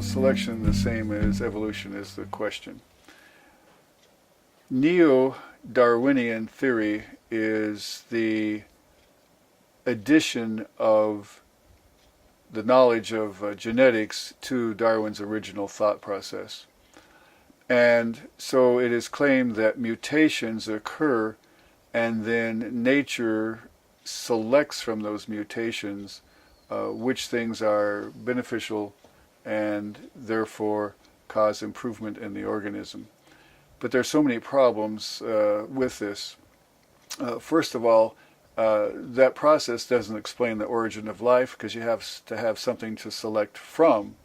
selection the same as evolution is the question. Neo-Darwinian theory is the addition of the knowledge of genetics to Darwin's original thought process. And so it is claimed that mutations occur and then nature selects from those mutations which things are beneficial and therefore cause improvement in the organism. But there are so many problems with this. First of all, that process doesn't explain the origin of life, because you have to have something to select from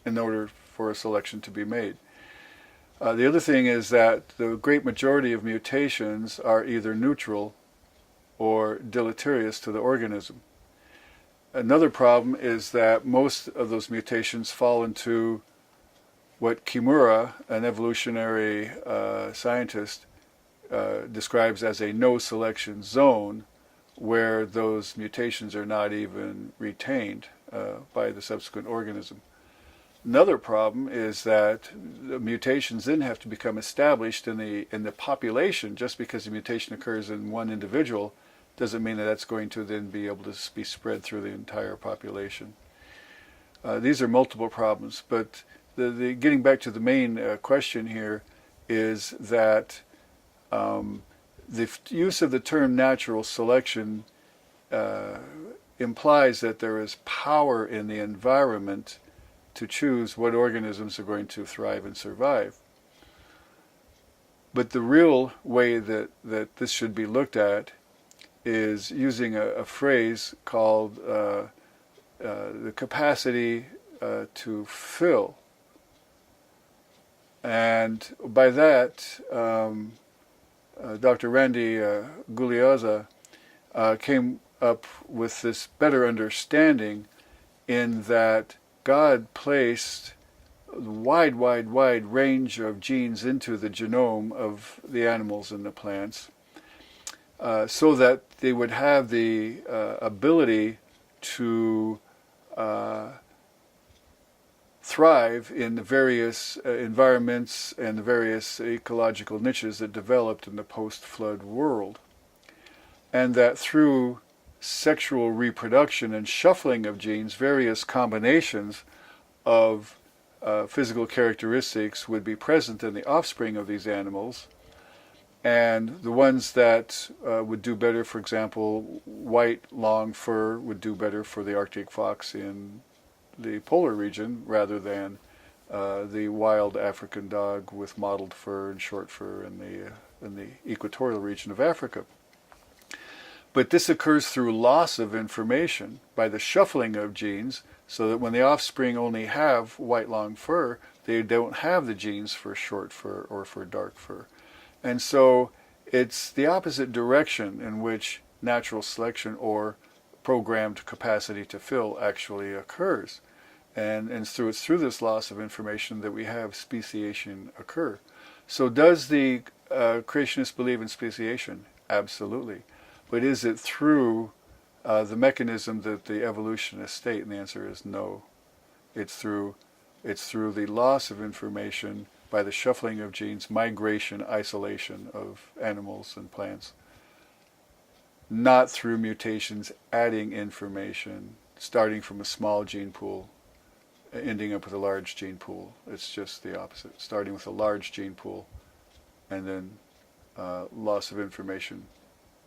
in order for a selection to be made. The other thing is that the great majority of mutations are either neutral or deleterious to the organism. Another problem is that most of those mutations fall into what Kimura, an evolutionary scientist, describes as a no-selection zone, where those mutations are not even retained by the subsequent organism. Another problem is that the mutations then have to become established in the population. Just because a mutation occurs in one individual doesn't mean that that's going to then be able to be spread through the entire population. These are multiple problems, but getting back to the main question here is that the use of the term natural selection implies that there is power in the environment to choose what organisms are going to thrive and survive. But the real way that this should be looked at is using a phrase called the capacity to fill. And by that, Dr. Randy Guglielza came up with this better understanding, in that God placed a wide range of genes into the genome of the animals and the plants, so that they would have the ability to thrive in the various environments and the various ecological niches that developed in the post-flood world. And that through sexual reproduction and shuffling of genes, various combinations of physical characteristics would be present in the offspring of these animals. And the ones that would do better, for example, white long fur would do better for the Arctic fox in the polar region, rather than the wild African dog with mottled fur and short fur in the equatorial region of Africa. But this occurs through loss of information by the shuffling of genes, so that when the offspring only have white long fur, they don't have the genes for short fur or for dark fur. And so it's the opposite direction in which natural selection, or programmed capacity to fill, actually occurs. And it's through this loss of information that we have speciation occur. So does the creationists believe in speciation? Absolutely. But is it through the mechanism that the evolutionists state? And the answer is no. It's through the loss of information by the shuffling of genes, migration, isolation of animals and plants, not through mutations adding information, starting from a small gene pool, ending up with a large gene pool. It's just the opposite, starting with a large gene pool and then loss of information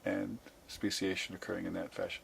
and speciation occurring in that fashion.